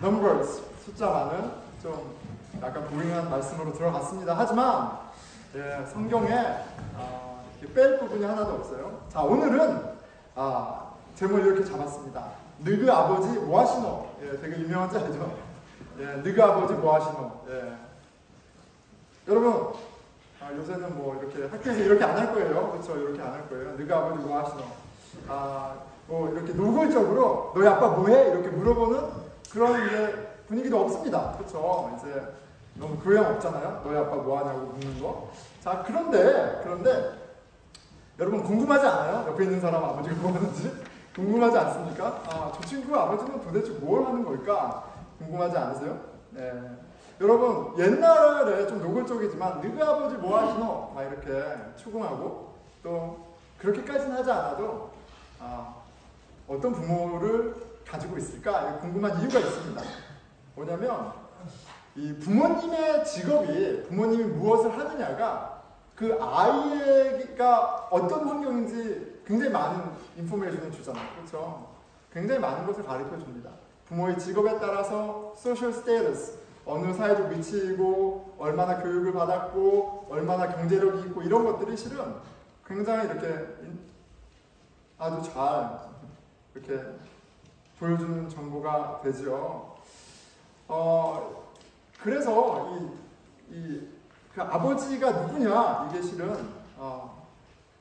numbers, 숫자만은 좀 약간 보잉한 말씀으로 들어갔습니다. 하지만 성경에 이렇게 뺄 부분이 하나도 없어요. 자, 오늘은 제목을 이렇게 잡았습니다. 너희 아버지 뭐 하시노? 되게 유명한 짤이죠. 너희 아버지 뭐 하시노? 여러분, 요새는 뭐 이렇게 학교에서 이렇게 안 할 거예요. 그렇죠? 이렇게 안 할 거예요. 너희 아버지 뭐 하시노? 뭐 이렇게 노골적으로 너희 아빠 뭐해? 이렇게 물어보는 그런 이제 분위기도 없습니다. 그렇죠? 이제 너무 교양 없잖아요. 너희 아빠 뭐 하냐고 묻는 거. 자, 그런데 여러분 궁금하지 않아요? 옆에 있는 사람 아버지가 뭐 하는지 궁금하지 않습니까? 저 친구 아버지는 도대체 뭘 하는 걸까? 궁금하지 않으세요? 네. 여러분 옛날에 좀 노골적이지만 너희 아버지 뭐 하시노? 막 이렇게 추궁하고 또 그렇게까지는 하지 않아도 어떤 부모를 가지고 있을까? 궁금한 이유가 있습니다. 뭐냐면 이 부모님의 직업이 부모님이 무엇을 하느냐가 그 아이가 어떤 환경인지 굉장히 많은 인포메이션을 주잖아요. 그렇죠? 굉장히 많은 것을 가르쳐 줍니다. 부모의 직업에 따라서 소셜 스테이터스, 어느 사회적 위치이고 얼마나 교육을 받았고 얼마나 경제력이 있고 이런 것들이 실은 굉장히 이렇게 아주 잘 이렇게 보여주는 정보가 되죠. 그래서 그 아버지가 누구냐 이게 실은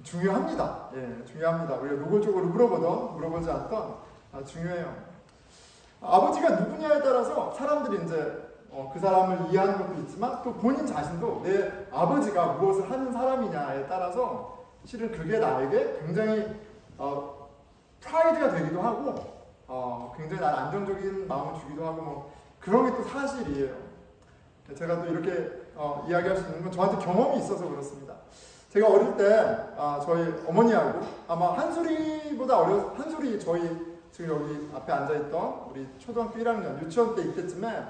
중요합니다. 중요합니다. 우리가 노골적으로 물어보지 않던 중요해요. 아버지가 누구냐에 따라서 사람들이 이제 그 사람을 이해하는 것도 있지만 또 본인 자신도 내 아버지가 무엇을 하는 사람이냐에 따라서 실은 그게 나에게 굉장히 프라이드가 되기도 하고 굉장히 난 안정적인 마음을 주기도 하고 뭐 그런 게 또 사실이에요. 제가 또 이렇게 이야기할 수 있는 건 저한테 경험이 있어서 그렇습니다. 제가 어릴 때 저희 어머니하고 아마 한솔이보다 한솔이 저희 지금 여기 앞에 앉아있던 우리 초등학교 1학년 유치원 때 이때쯤에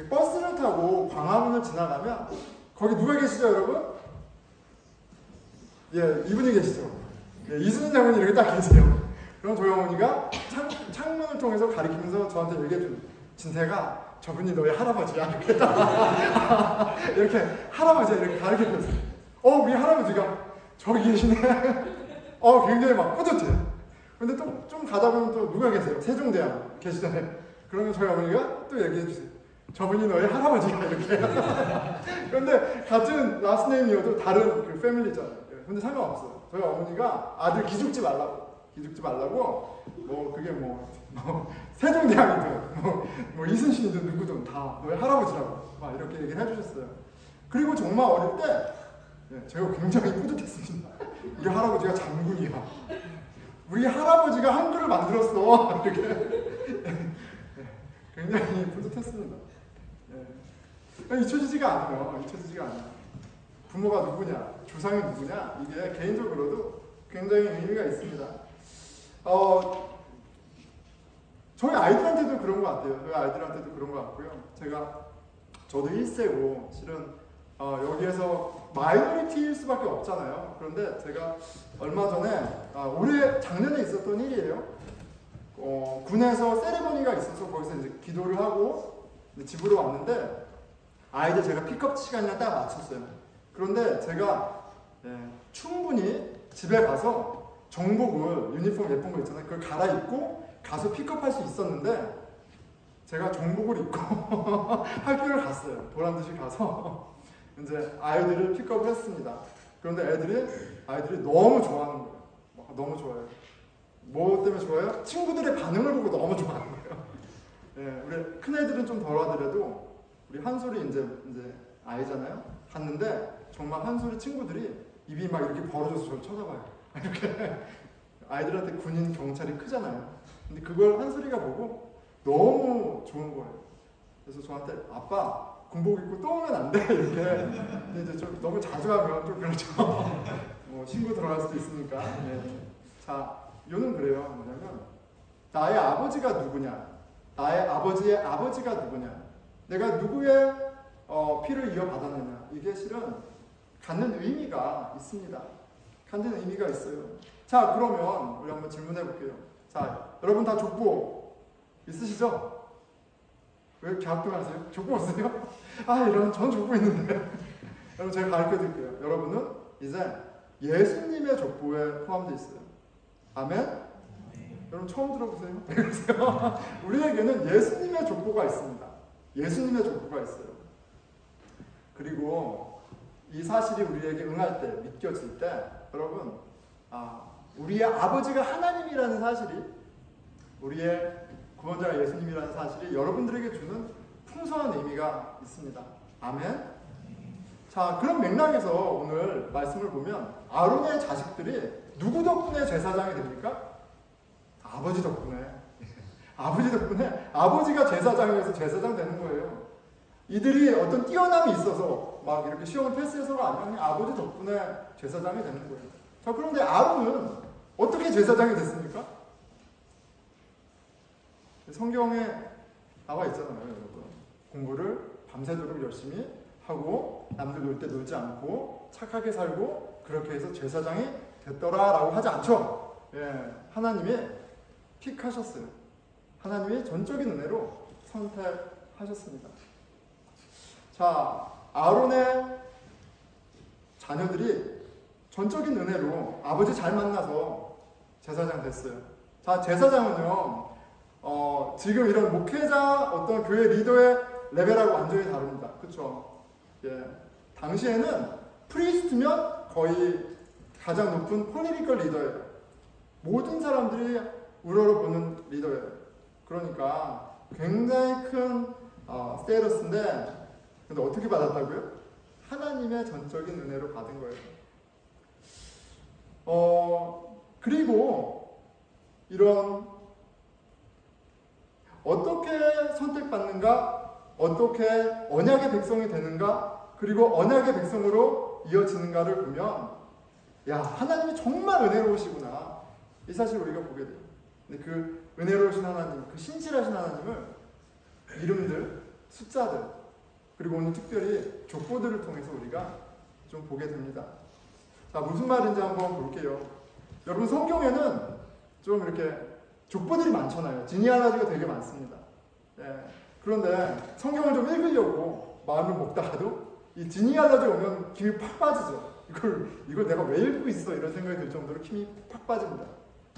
버스를 타고 광화문을 지나가면 거기 누가 계시죠 여러분? 이분이 계시죠. 이순신 장군이 이렇게 딱 계세요. 그럼 저희 어머니가 창문을 통해서 가리키면서 저한테 얘기해준 진태가 저분이 너의 할아버지야. 이렇게 이렇게 할아버지야 이렇게 가르쳐줬어요. 우리 할아버지가 저기 계시네. 굉장히 막 뿌듯해. 근데 또 좀 가다 보면 또 누가 계세요? 세종대왕 계시잖아요. 그러면 저희 어머니가 또 얘기해 주세요. 저분이 너의 할아버지야 이렇게. 그런데 같은 라스네임이어도 다른 그 패밀리잖아요. 근데 상관없어요. 저희 어머니가 아들 기죽지 말라고 뭐 그게 뭐 세종대왕이든 뭐 이순신이든 누구든 다 너의 할아버지라고 막 이렇게 얘기를 해주셨어요. 그리고 정말 어릴 때 제가 굉장히 뿌듯했습니다. 우리 할아버지가 장군이야. 우리 할아버지가 한글을 만들었어. 이렇게 굉장히 뿌듯했습니다. 잊혀지지가 않아요. 부모가 누구냐, 조상이 누구냐 이게 개인적으로도 굉장히 의미가 있습니다. 저희 아이들한테도 그런 것 같아요. 저희 아이들한테도 그런 것 같고요. 저도 1세고 실은 여기에서 마이너리티일 수밖에 없잖아요. 그런데 제가 얼마 전에 작년에 있었던 일이에요. 군에서 세레머니가 있어서 거기서 이제 기도를 하고 집으로 왔는데 아이들 제가 픽업 시간이랑 딱 맞췄어요. 그런데 제가 충분히 집에 가서 정복을 유니폼 예쁜 거 있잖아요. 그걸 갈아입고 가서 픽업할 수 있었는데 제가 정복을 입고 학교를 갔어요. 보란듯이 가서 이제 아이들을 픽업을 했습니다. 그런데 아이들이 너무 좋아하는 거예요. 너무 좋아요. 뭐 때문에 좋아요? 친구들의 반응을 보고 너무 좋아하는 거예요. 우리 큰 애들은 좀 덜하더라도 우리 한솔이 이제 아이잖아요. 갔는데 정말 한솔이 친구들이 입이 막 이렇게 벌어져서 저를 쳐다봐요. 이렇게 아이들한테 군인 경찰이 크잖아요. 근데 그걸 한솔이가 보고 너무 좋은 거예요. 그래서 저한테 아빠 군복 입고 또 오면 안 돼 이렇게. 근데 이제 좀 너무 자주 하면 좀 그렇죠. 뭐 신고 들어갈 수도 있으니까. 자, 요는 그래요. 뭐냐면 나의 아버지가 누구냐, 나의 아버지의 아버지가 누구냐, 내가 누구의 피를 이어받았느냐 이게 실은 갖는 의미가 있습니다. 갖는 의미가 있어요. 자, 그러면 우리 한번 질문해 볼게요. 자, 여러분 다 족보 있으시죠? 왜 갸우뚱하세요? 족보 없어요? 아, 이런 전 족보 있는데. 여러분 제가 가르쳐 드릴게요. 여러분은 이제 예수님의 족보에 포함되어 있어요. 아멘? 여러분 처음 들어보세요? 왜 그러세요? 우리에게는 예수님의 족보가 있습니다. 예수님의 족보가 있어요. 그리고 이 사실이 우리에게 응할 때, 믿겨질 때 여러분 우리의 아버지가 하나님이라는 사실이, 우리의 구원자가 예수님이라는 사실이 여러분들에게 주는 풍성한 의미가 있습니다. 아멘? 자, 그런 맥락에서 오늘 말씀을 보면 아론의 자식들이 누구 덕분에 제사장이 됩니까? 아버지 덕분에. 아버지 덕분에 아버지가 제사장이어서 제사장 되는 거예요. 이들이 어떤 뛰어남이 있어서 막 이렇게 시험을 패스해서가 아니라 그냥 아버지 덕분에 제사장이 되는 거예요. 자, 그런데 아론은 어떻게 제사장이 됐습니까? 성경에 나와 있잖아요, 여러분. 공부를 밤새도록 열심히 하고 남들 놀 때 놀지 않고 착하게 살고 그렇게 해서 제사장이 됐더라라고 하지 않죠. 예, 하나님이 픽하셨어요. 하나님이 전적인 은혜로 선택하셨습니다. 자, 아론의 자녀들이 전적인 은혜로 아버지 잘 만나서 제사장 됐어요. 자, 제사장은요, 지금 이런 목회자 어떤 교회 리더의 레벨하고 완전히 다릅니다. 그렇죠? 예, 당시에는 프리스트면 거의 가장 높은 폴리티컬 리더예요. 모든 사람들이 우러러보는 리더예요. 그러니까 굉장히 큰 스테이터스인데, 근데 어떻게 받았다고요? 하나님의 전적인 은혜로 받은 거예요. 그리고 이런 어떻게 선택받는가, 어떻게 언약의 백성이 되는가, 그리고 언약의 백성으로 이어지는가를 보면, 야, 하나님이 정말 은혜로우시구나, 이 사실을 우리가 보게 돼요. 근데 그 은혜로우신 하나님, 그 신실하신 하나님을 이름들, 숫자들, 그리고 오늘 특별히 족보들을 통해서 우리가 좀 보게 됩니다. 자, 무슨 말인지 한번 볼게요. 여러분, 성경에는 좀 이렇게 족보들이 많잖아요. 지니알라지가 되게 많습니다. 예. 그런데 성경을 좀 읽으려고 마음을 먹다가도 이 지니알라지 오면 힘이 팍 빠지죠. 이걸 내가 왜 읽고 있어? 이런 생각이 들 정도로 힘이 팍 빠집니다.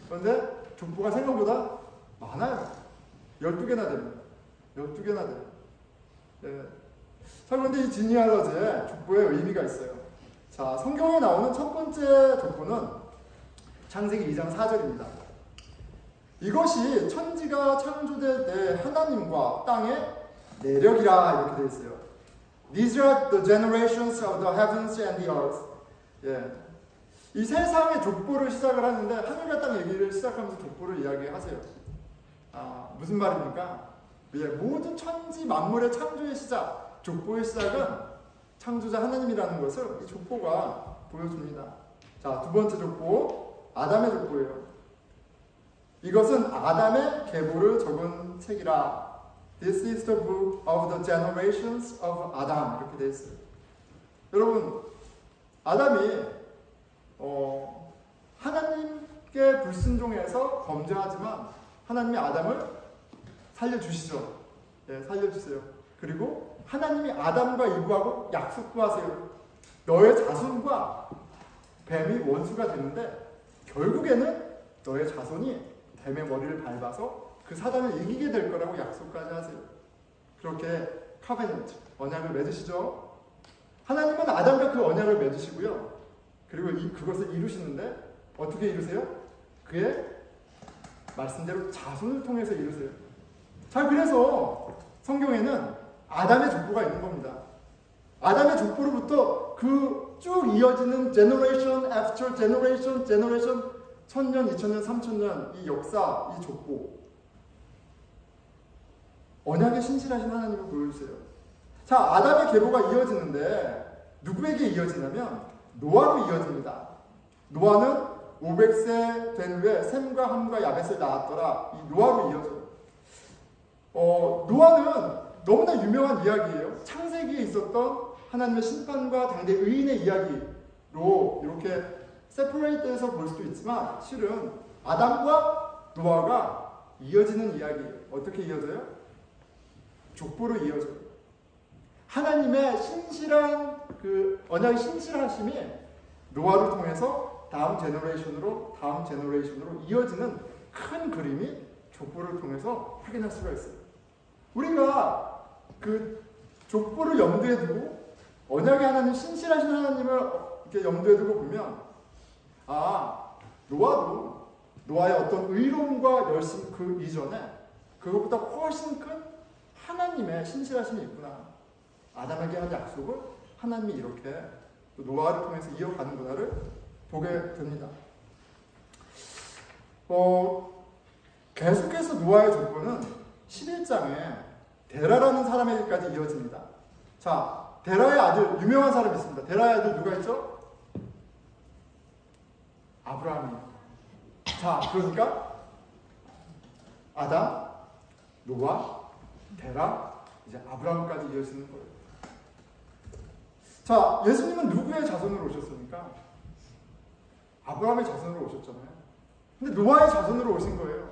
그런데 족보가 생각보다 많아요. 12개나 됩니다. 12개나 돼요. 예. 자, 그런데 이 지니알라지에 족보에 의미가 있어요. 자, 성경에 나오는 첫 번째 족보는 창세기 2장 4절입니다. 이것이 천지가 창조될 때 하나님과 땅의 내력이라 이렇게 되어 있어요. These are the generations of the heavens and the earth. 예. 이 세상의 족보를 시작을 하는데 하늘과 땅 얘기를 시작하면서 족보를 이야기하세요. 무슨 말입니까? 예, 모든 천지 만물의 창조의 시작, 족보의 시작은 창조자 하나님이라는 것을 이 족보가 보여줍니다. 자, 두 번째 족보, 아담의 족보예요. 이것은 아담의 계보를 적은 책이라. This is the book of the generations of Adam. 이렇게 되어 있어요. 여러분, 아담이 하나님께 불순종해서 범죄하지만 하나님이 아담을 살려주시죠. 예, 살려주세요. 그리고 하나님이 아담과 이브하고 약속도 하세요. 너의 자손과 뱀이 원수가 되는데 결국에는 너의 자손이 뱀의 머리를 밟아서 그 사단을 이기게 될 거라고 약속까지 하세요. 그렇게 카베넌트, 언약을 맺으시죠. 하나님은 아담과 그 언약을 맺으시고요. 그리고 그것을 이루시는데 어떻게 이루세요? 그의 말씀대로 자손을 통해서 이루세요. 자, 그래서 성경에는 아담의 족보가 있는 겁니다. 아담의 족보로부터 그 쭉 이어지는 generation after generation, 1000년, 2000년, 3000년 이 역사, 이 족보. 언약에 신실하신 하나님을 보여주세요. 자, 아담의 계보가 이어지는데 누구에게 이어지냐면 노아로 이어집니다. 노아는 500세 된 후에 셈과 함과 야벳을 낳았더라. 이 노아로 이어져요. 노아는 너무나 유명한 이야기예요. 창세기에 있었던 하나님의 심판과 당대 의인의 이야기로 이렇게 세퍼레이트해서 볼 수도 있지만 실은 아담과 노아가 이어지는 이야기예요. 어떻게 이어져요? 족보로 이어져요. 하나님의 신실한 그 언약의 신실하심이 노아를 통해서 다음 제너레이션으로 이어지는 큰 그림이 족보를 통해서 확인할 수가 있어요. 우리가 그 족보를 염두에 두고 언약의 하나님, 신실하신 하나님을 이렇게 염두에 두고 보면 노아도 노아의 어떤 의로움과 열심 그 이전에 그것보다 훨씬 큰 하나님의 신실하심이 있구나. 아담에게 한 약속을 하나님이 이렇게 노아를 통해서 이어가는구나를 보게 됩니다. 계속해서 노아의 족보는 11장에 데라라는 사람에게까지 이어집니다. 자, 데라의 아들, 유명한 사람이 있습니다. 데라의 아들 누가 있죠? 아브라함이에요. 자, 그러니까 아담, 노아, 데라, 이제 아브라함까지 이어지는 거예요. 자, 예수님은 누구의 자손으로 오셨습니까? 아브라함의 자손으로 오셨잖아요. 근데 노아의 자손으로 오신 거예요.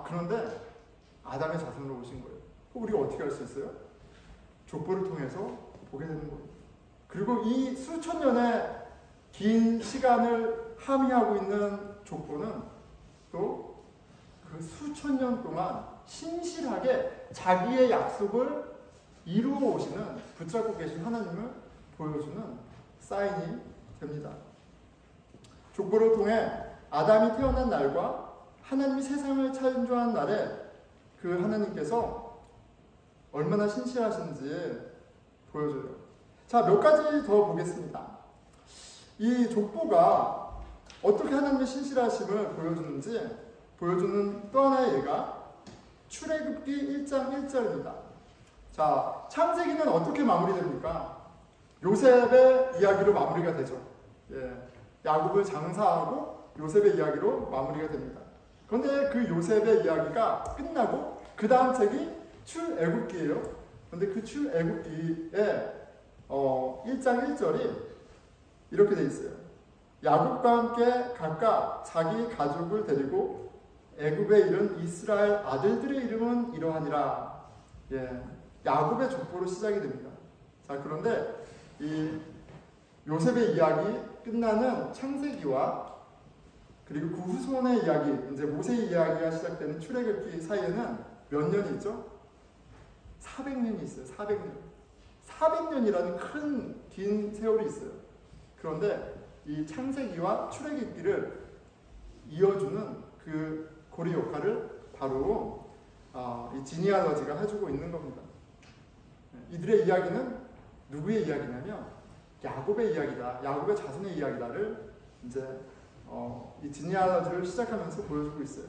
그런데 아담의 자손으로 오신 거예요. 그럼 우리가 어떻게 할 수 있어요? 족보를 통해서 보게 되는 거예요. 그리고 이 수천 년의 긴 시간을 함의하고 있는 족보는 또 그 수천 년 동안 신실하게 자기의 약속을 이루어 오시는, 붙잡고 계신 하나님을 보여주는 사인이 됩니다. 족보를 통해 아담이 태어난 날과 하나님이 세상을 창조한 날에 그 하나님께서 얼마나 신실하신지 보여줘요. 자, 몇 가지 더 보겠습니다. 이 족보가 어떻게 하나님의 신실하심을 보여주는지 보여주는 또 하나의 예가 출애굽기 1장 1절입니다. 자, 창세기는 어떻게 마무리됩니까? 요셉의 이야기로 마무리가 되죠. 야곱을 장사하고 요셉의 이야기로 마무리가 됩니다. 그런데 그 요셉의 이야기가 끝나고 그 다음 책이 출애굽기예요. 그런데 그 출애굽기에 1장 1절이 이렇게 돼 있어요. 야곱과 함께 각각 자기 가족을 데리고 애굽에 이른 이스라엘 아들들의 이름은 이러하니라. 야곱의 족보로 시작이 됩니다. 자, 그런데 이 요셉의 이야기 끝나는 창세기와 그리고 그 후손의 이야기, 이제 모세의 이야기가 시작되는 출애굽기 사이에는 몇 년이 있죠? 400년이 있어요. 400년. 400년이라는 큰 긴 세월이 있어요. 그런데 이 창세기와 출애굽기를 이어주는 그 고리 역할을 바로 이 지니알러지가 해주고 있는 겁니다. 이들의 이야기는 누구의 이야기냐면 야곱의 이야기다, 야곱의 자손의 이야기다를 이제 이 지니알러지를 시작하면서 보여주고 있어요.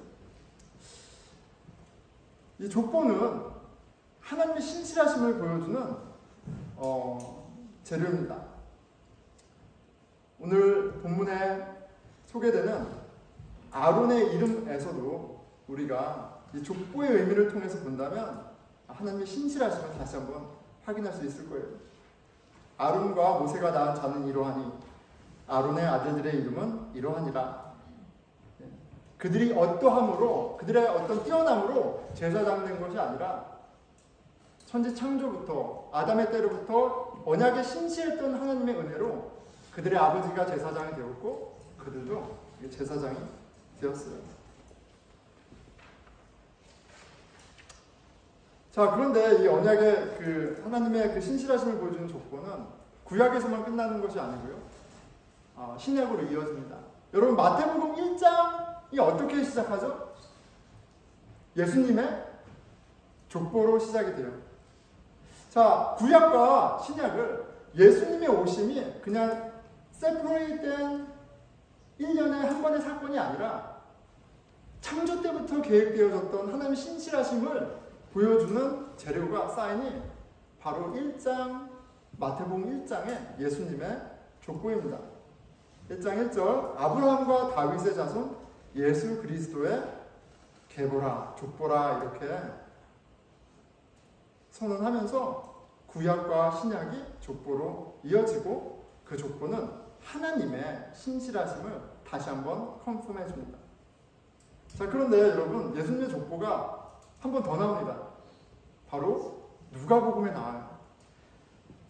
이 족보는 하나님의 신실하심을 보여주는 재료입니다. 오늘 본문에 소개되는 아론의 이름에서도 우리가 이 족보의 의미를 통해서 본다면 하나님의 신실하심을 다시 한번 확인할 수 있을 거예요. 아론과 모세가 낳은 자는 이러하니 아론의 아들들의 이름은 이러하니라. 그들이 어떠함으로, 그들의 어떤 뛰어남으로 제사장 된 것이 아니라 천지 창조부터 아담의 때로부터 언약에 신실했던 하나님의 은혜로 그들의 아버지가 제사장이 되었고 그들도 제사장이 되었어요. 자, 그런데 이 언약의 그 하나님의 그 신실하심을 보여주는 족보는 구약에서만 끝나는 것이 아니고요. 신약으로 이어집니다. 여러분, 마태복음 1장이 어떻게 시작하죠? 예수님의 족보로 시작이 돼요. 자, 구약과 신약을 예수님의 오심이 그냥 세퍼레이트된 1년에 한 번의 사건이 아니라 창조 때부터 계획되어졌던 하나님의 신실하심을 보여주는 재료가 사인이 바로 1장, 마태복음 1장의 예수님의 족보입니다. 1장 1절 아브라함과 다윗의 자손 예수 그리스도의 계보라, 족보라 이렇게 선언하면서 구약과 신약이 족보로 이어지고 그 족보는 하나님의 신실하심을 다시 한번 컨펌해 줍니다. 자, 그런데 여러분, 예수님의 족보가 한 번 더 나옵니다. 바로 누가복음에 나와요.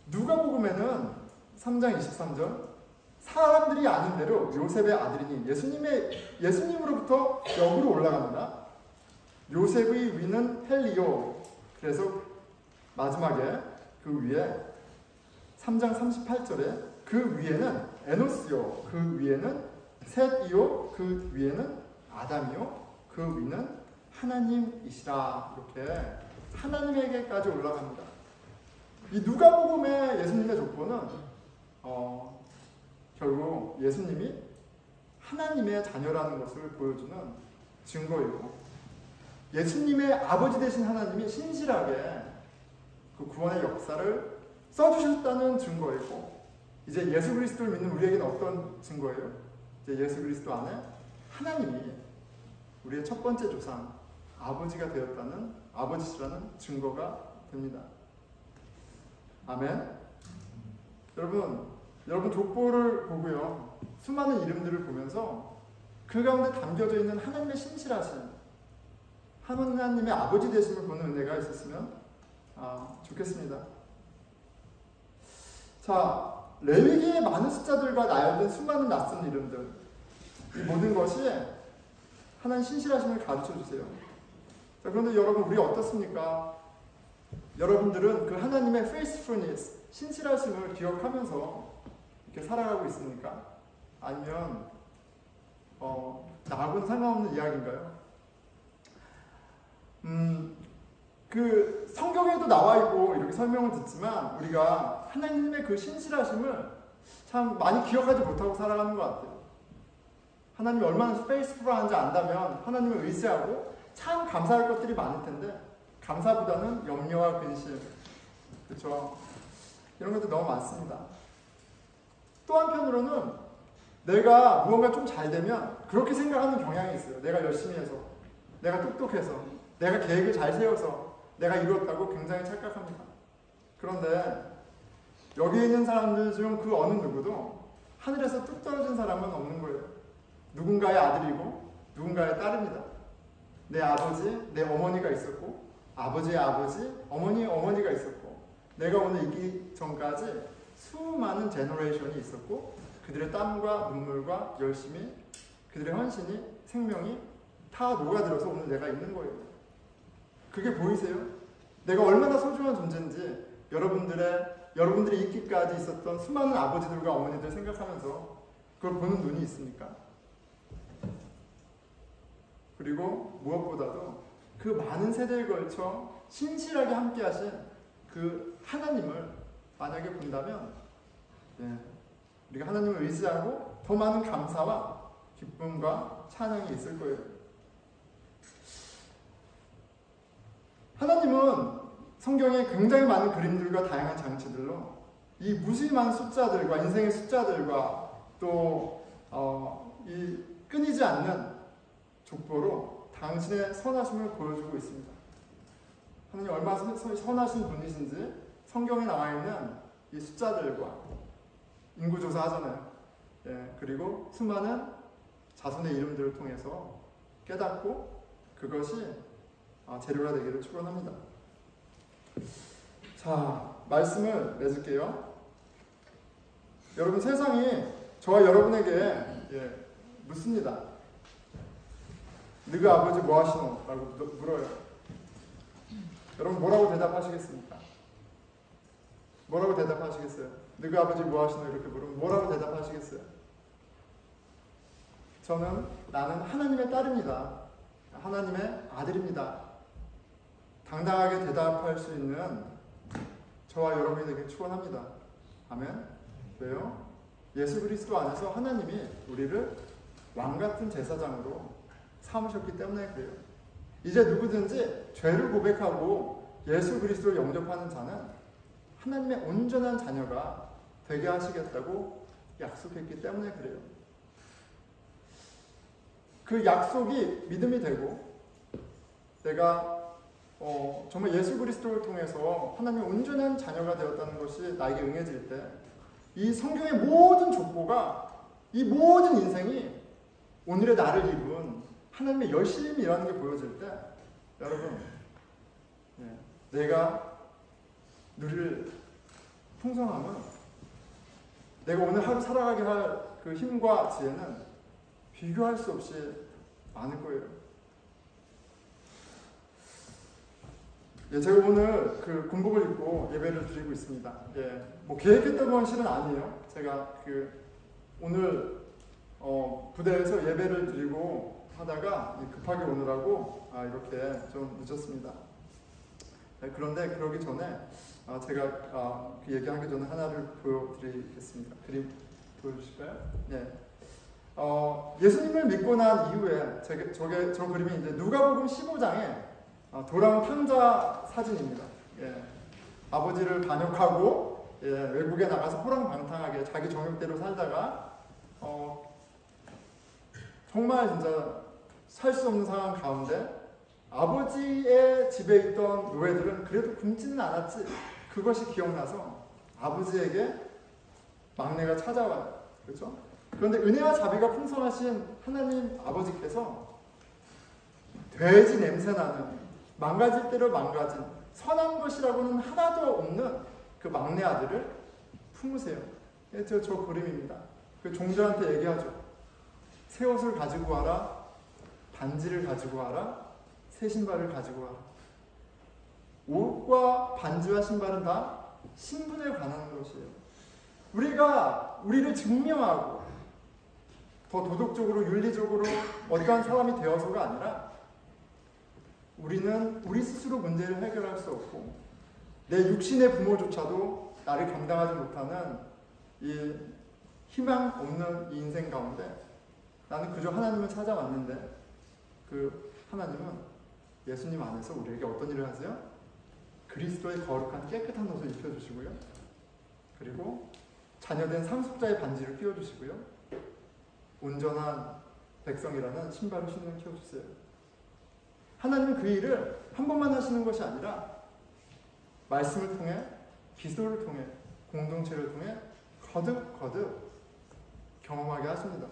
누가복음에는 3장 23절 사람들이 아는 대로 요셉의 아들이니 예수님으로부터 역으로 올라갑니다. 요셉의 위는 헬리오. 그래서 마지막에 그 위에 3장 38절에 그 위에는 에노스요, 그 위에는 셋이요, 그 위에는 아담이요, 그 위는 하나님이시라. 이렇게 하나님에게까지 올라갑니다. 이 누가복음의 예수님의 족보는 결국 예수님이 하나님의 자녀라는 것을 보여주는 증거이고, 예수님의 아버지 되신 하나님이 신실하게 그 구원의 역사를 써주셨다는 증거이고, 이제 예수 그리스도를 믿는 우리에게는 어떤 증거예요? 이제 예수 그리스도 안에 하나님이 우리의 첫 번째 조상 아버지가 되었다는, 아버지시라는 증거가 됩니다. 아멘. 여러분 족보를 보고요, 수많은 이름들을 보면서 그 가운데 담겨져 있는 하나님의 신실하심, 하나님의 아버지 되심을 보는 은혜가 있었으면 좋겠습니다. 자, 레위기의 많은 숫자들과 나열된 수많은 낯선 이름들, 이 모든 것이 하나님 신실하심을 가르쳐주세요. 자, 그런데 여러분, 우리 어떻습니까? 여러분들은 그 하나님의 faithfulness, 신실하심을 기억하면서 이렇게 살아가고 있습니까? 아니면 나하고는 상관없는 이야기인가요? 그 성경에도 나와 있고 이렇게 설명을 듣지만 우리가 하나님의 그 신실하심을 참 많이 기억하지 못하고 살아가는 것 같아요. 하나님이 얼마나 faithful한지 안다면 하나님을 의지하고 참 감사할 것들이 많을 텐데, 감사보다는 염려와 근심, 그렇죠? 이런 것도 너무 많습니다. 또 한편으로는 내가 무언가 좀 잘 되면 그렇게 생각하는 경향이 있어요. 내가 열심히 해서, 내가 똑똑해서, 내가 계획을 잘 세워서 내가 이뤘다고 굉장히 착각합니다. 그런데 여기 있는 사람들 중 그 어느 누구도 하늘에서 뚝 떨어진 사람은 없는 거예요. 누군가의 아들이고 누군가의 딸입니다. 내 아버지, 내 어머니가 있었고, 아버지의 아버지, 어머니의 어머니가 있었고, 내가 오늘 있기 전까지 수많은 제너레이션이 있었고, 그들의 땀과 눈물과 열심이, 그들의 헌신이, 생명이 다 녹아들어서 오늘 내가 있는 거예요. 그게 보이세요? 내가 얼마나 소중한 존재인지 여러분들이 있기까지 있었던 수많은 아버지들과 어머니들 생각하면서 그걸 보는 눈이 있습니까? 그리고 무엇보다도 그 많은 세대에 걸쳐 신실하게 함께 하신 그 하나님을 만약에 본다면, 우리가 하나님을 의지하고 더 많은 감사와 기쁨과 찬양이 있을 거예요. 하나님은 성경에 굉장히 많은 그림들과 다양한 장치들로 이 무수히 많은 숫자들과 인생의 숫자들과 또 이 끊이지 않는 족보로 당신의 선하심을 보여주고 있습니다. 하나님 얼마나 선하신 분이신지 성경에 나와 있는 이 숫자들과 인구조사 하잖아요. 그리고 수많은 자손의 이름들을 통해서 깨닫고 그것이 재료가 되기를 축원합니다. 자, 말씀을 맺을게요. 여러분, 세상이 저와 여러분에게 묻습니다. 너희 아버지 뭐 하시노? 라고 물어요. 여러분, 뭐라고 대답하시겠습니까? 뭐라고 대답하시겠어요? 너희 아버지 뭐 하시노? 이렇게 물으면 뭐라고 대답하시겠어요? 나는 하나님의 딸입니다. 하나님의 아들입니다. 당당하게 대답할 수 있는 저와 여러분이 되길 축원합니다. 아멘. 왜요? 예수 그리스도 안에서 하나님이 우리를 왕같은 제사장으로 삼으셨기 때문에 그래요. 이제 누구든지 죄를 고백하고 예수 그리스도를 영접하는 자는 하나님의 온전한 자녀가 되게 하시겠다고 약속했기 때문에 그래요. 그 약속이 믿음이 되고, 내가 정말 예수 그리스도를 통해서 하나님의 온전한 자녀가 되었다는 것이 나에게 응해질 때, 이 성경의 모든 족보가, 이 모든 인생이 오늘의 나를 이룬 하나님의 열심이라는 게 보여질 때, 여러분, 내가 누릴 풍성함은 내가 오늘 하루 살아가게 할 그 힘과 지혜는 비교할 수 없이 많을 거예요. 예, 제가 오늘 그 군복을 입고 예배를 드리고 있습니다. 예, 뭐 계획했던 건 실은 아니에요. 제가 그 오늘 부대에서 예배를 드리고 하다가 급하게 오느라고 이렇게 좀 늦었습니다. 네, 그런데 그러기 전에 제가 그 얘기하기 전에 하나를 보여드리겠습니다. 그림 보여주실까요? 네. 예수님을 믿고 난 이후에 저 그림이 이제 누가복음 15장에 돌아온 탕자 사진입니다. 예. 아버지를 반역하고 외국에 나가서 호랑방탕하게 자기 정욕대로 살다가 정말 진짜 살 수 없는 상황 가운데 아버지의 집에 있던 노예들은 그래도 굶지는 않았지. 그것이 기억나서 아버지에게 막내가 찾아와요. 그렇죠? 그런데 은혜와 자비가 풍성하신 하나님 아버지께서 돼지 냄새나는 망가질 대로 망가진 선한 것이라고는 하나도 없는 그 막내 아들을 품으세요. 저 그림입니다. 그 종들한테 얘기하죠. 새 옷을 가지고 와라. 반지를 가지고 와라. 새 신발을 가지고 와라. 옷과 반지와 신발은 다 신분에 관한 것이에요. 우리가 우리를 증명하고 더 도덕적으로 윤리적으로 어떠한 사람이 되어서가 아니라 우리는 우리 스스로 문제를 해결할 수 없고 내 육신의 부모조차도 나를 감당하지 못하는 이 희망 없는 이 인생 가운데 나는 그저 하나님을 찾아왔는데 그 하나님은 예수님 안에서 우리에게 어떤 일을 하세요? 그리스도의 거룩한 깨끗한 옷을 입혀주시고요. 그리고 자녀된 상속자의 반지를 끼워주시고요. 온전한 백성이라는 신발을 신는 키워주세요. 하나님은 그 일을 한 번만 하시는 것이 아니라 말씀을 통해, 기도를 통해, 공동체를 통해 거듭 경험하게 하십니다.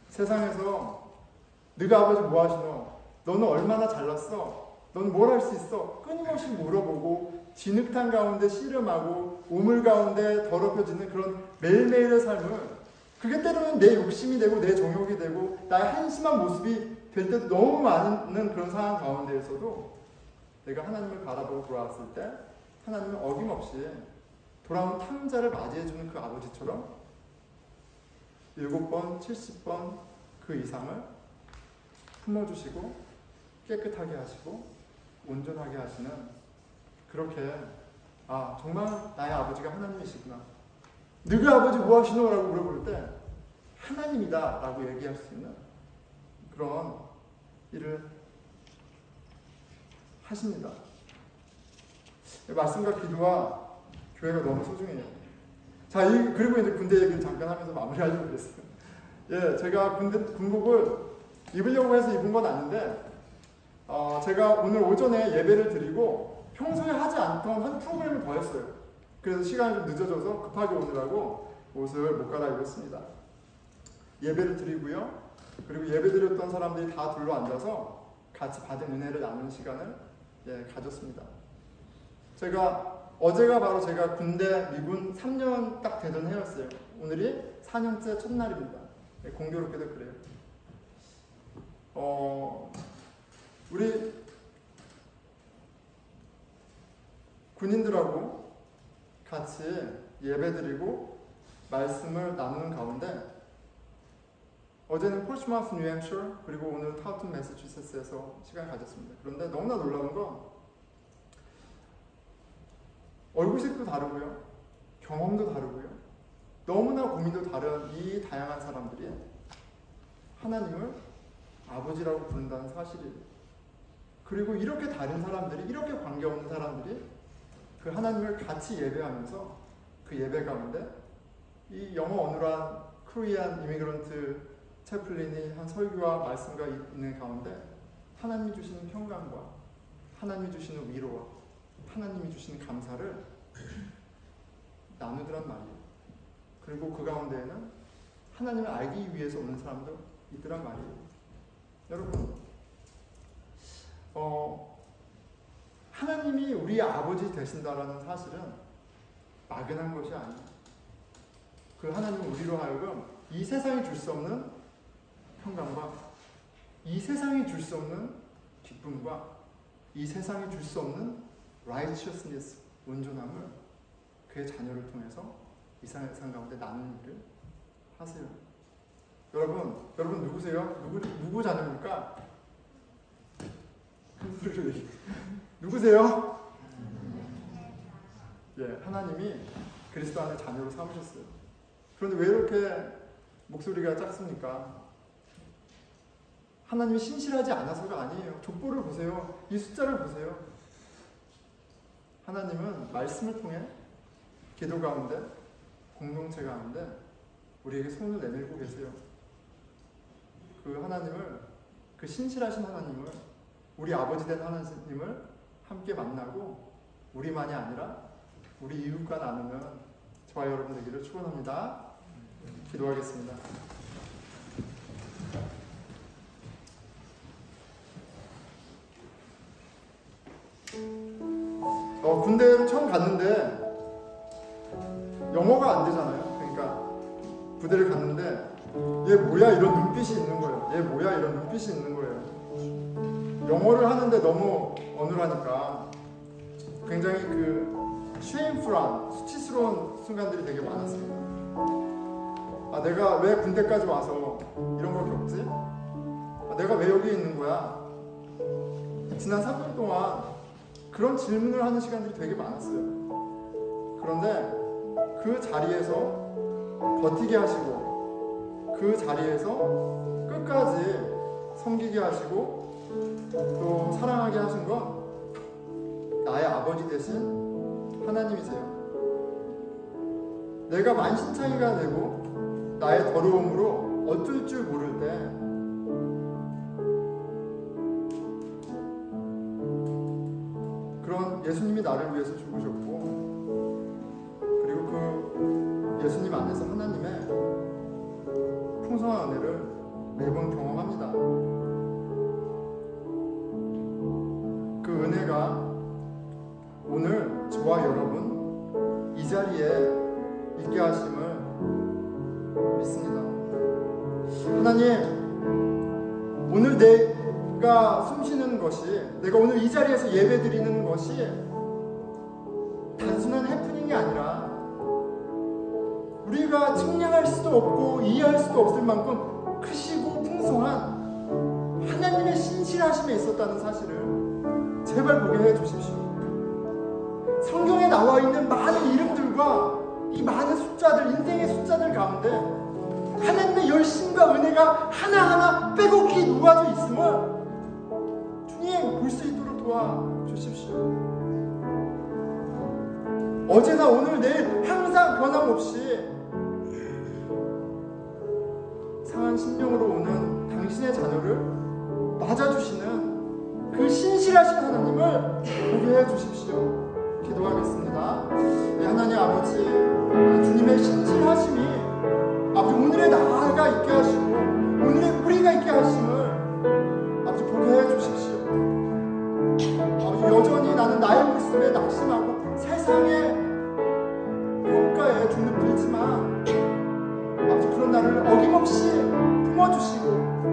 세상에서 네가 아버지 뭐 하시노? 너는 얼마나 잘났어? 너는 뭘 할 수 있어? 끊임없이 물어보고 진흙탕 가운데 씨름하고 우물 가운데 더럽혀지는 그런 매일매일의 삶을 그게 때로는 내 욕심이 되고 내 정욕이 되고 나의 한심한 모습이 될 때도 너무 많은 그런 상황 가운데에서도 내가 하나님을 바라보고 돌아왔을 때 하나님은 어김없이 돌아온 탕자를 맞이해주는 그 아버지처럼 7번, 70번 그 이상을 품어주시고 깨끗하게 하시고 온전하게 하시는 그렇게 정말 나의 아버지가 하나님이시구나. 너희 아버지 뭐 하시노? 라고 물어볼 때 하나님이다 라고 얘기할 수 있는 그런 일을 하십니다. 말씀과 기도와 교회가 너무 소중해요. 자, 그리고 이제 군대 얘기를 잠깐 하면서 마무리하려고 그랬어요. 예, 제가 군복을 입으려고 해서 입은 건 아닌데, 제가 오늘 오전에 예배를 드리고 평소에 하지 않던 한 프로그램을 더 했어요. 그래서 시간이 좀 늦어져서 급하게 오느라고 옷을 못 갈아입었습니다. 예배를 드리고요. 그리고 예배 드렸던 사람들이 다 둘러 앉아서 같이 받은 은혜를 나누는 시간을 가졌습니다. 어제가 바로 제가 군대 미군 3년 딱 되던 해였어요. 오늘이 4년째 첫날입니다. 공교롭게도 그래요. 우리 군인들하고 같이 예배드리고 말씀을 나누는 가운데 어제는 폴츠마우스 뉴햄셔 그리고 오늘 타우튼 매사추세츠에서 시간을 가졌습니다. 그런데 너무나 놀라운 건 얼굴색도 다르고요. 경험도 다르고요. 너무나 고민도 다른 이 다양한 사람들이 하나님을 아버지라고 부른다는 사실이에요. 그리고 이렇게 다른 사람들이, 이렇게 관계없는 사람들이 그 하나님을 같이 예배하면서 그 예배 가운데 이 영어 어눌한 코리안 이미그런트 채플린이 한 설교와 말씀과 있는 가운데 하나님이 주시는 평강과 하나님이 주시는 위로와 하나님이 주시는 감사를 나누더란 말이에요. 그리고 그 가운데에는 하나님을 알기 위해서 오는 사람도 있더란 말이에요. 여러분, 하나님이 우리의 아버지 되신다라는 사실은 막연한 것이 아니에요. 그 하나님은 우리로 하여금 이 세상이 줄 수 없는 평강과 이 세상이 줄 수 없는 기쁨과 이 세상이 줄 수 없는 righteousness, 온전함을 그의 자녀를 통해서 이 세상 가운데 나누는 일을 하세요. 여러분 누구세요? 누구 자녀입니까? 큰 소리로 얘기해. 누구세요? 예, 하나님이 그리스도 안에 자녀로 삼으셨어요. 그런데 왜 이렇게 목소리가 작습니까? 하나님이 신실하지 않아서가 아니에요. 족보를 보세요. 이 숫자를 보세요. 하나님은 말씀을 통해 기도 가운데, 공동체 가운데 우리에게 손을 내밀고 계세요. 그 하나님을, 그 신실하신 하나님을, 우리 아버지 된 하나님을 함께 만나고 우리만이 아니라 우리 이웃과 나누면 저와 여러분 되기를 축원합니다. 기도하겠습니다. 군대를 처음 갔는데 영어가 안 되잖아요. 그러니까 부대를 갔는데 얘 뭐야 이런 눈빛이 있는 거예요. 얘 뭐야 이런 눈빛이 있는 거예요. 영어를 하는데 너무 어눌하니까 굉장히 그 쉐임풀한, 수치스러운 순간들이 되게 많았습니다. 아, 내가 왜 군대까지 와서 이런 걸 겪지? 아, 내가 왜 여기 있는 거야? 지난 3년 동안 그런 질문을 하는 시간들이 되게 많았어요. 그런데 그 자리에서 버티게 하시고 그 자리에서 끝까지 섬기게 하시고 또 사랑하게 하신 건 나의 아버지 되신 하나님이세요. 내가 만신창이가 되고 나의 더러움으로 어쩔 줄 모를 때 그런 예수님이 나를 위해서 죽으셨고 그리고 그 예수님 안에서 하나님의 풍성한 은혜를 매번 경험합니다. 그 은혜가 오늘 저와 여러분 이 자리에 있게 하심을 믿습니다. 하나님, 오늘 내가 숨쉬는 것이, 내가 오늘 이 자리에서 예배드리는 것이 단순한 해프닝이 아니라 우리가 측량할 수도 없고 이해할 수도 없을 만큼 크시고 풍성한 하나님의 신실하심에 있었다는 사실을 제발 보게 해주십시오. 성경에 나와 있는 많은 이름들과 이 많은 숫자들, 인생의 숫자들 가운데 하나님의 열심과 은혜가 하나하나 빼곡히 놓아져 있음을 주님 볼 수 있도록 도와주십시오. 어제나 오늘 내일 항상 변함없이 상한 심령으로 오는 당신의 자녀를 맞아주시는 그 신실하신 하나님을 보게 해주십시오. 기도하겠습니다. 하나님 아버지, 주님의 신실하심이 아버지 오늘의 나가 있게 하시고 오늘의 우리가 있게 하심을 아버지 보게 해주십시오. 아버지 여전히 나는 나의 모습에 낙심하고 세상의 평가에 주눅 들지만 아버지 그런 나를 어김없이 품어주시고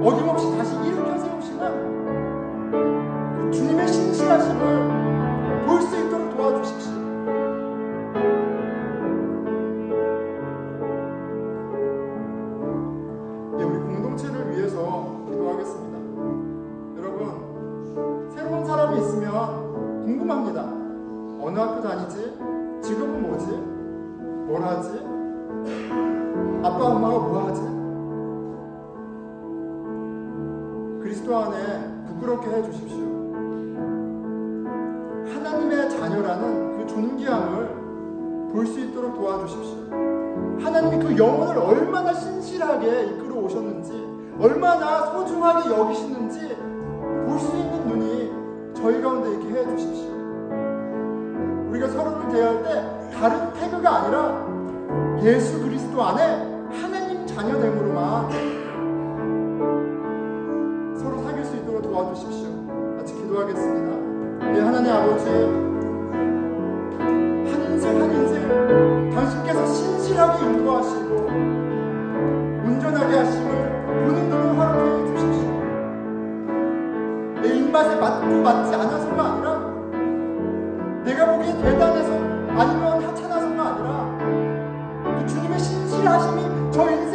어김없이 다시 일으켜 세우시는 그 주님의 신실하심을 볼 수 있도록 도와주십시오. 예, 우리 공동체를 위해서 기도하겠습니다. 여러분, 새로운 사람이 있으면 궁금합니다. 어느 학교 다니지? 직업은 뭐지? 뭘 하지? 아빠 엄마가 뭐 하지? 그리스도 안에 부끄럽게 해주십시오. 하나님의 자녀라는 그 존귀함을 볼 수 있도록 도와주십시오. 하나님이 그 영혼을 얼마나 신실하게 이끌어 오셨는지, 얼마나 소중하게 여기시는지 볼 수 있는 눈이 저희 가운데 있게 해주십시오. 우리가 서로를 대할 때 다른 태그가 아니라 예수 그리스도 안에 하나님 자녀됨으로만 서로 사귈 수 있도록 도와주십시오. 같이 기도하겠습니다. 네, 하나님 하나님 아버지, 한 인생 한 인생 당신께서 신실하게 인도하시고 온전하게 하심을 보는 눈을 허락해 주십시오. 내 입맛에 맞고 맞지 않아서가 아니라, 내가 보기에 대단해서 아니면 하찮아서가 아니라, 그 주님의 신실하심이 저 인생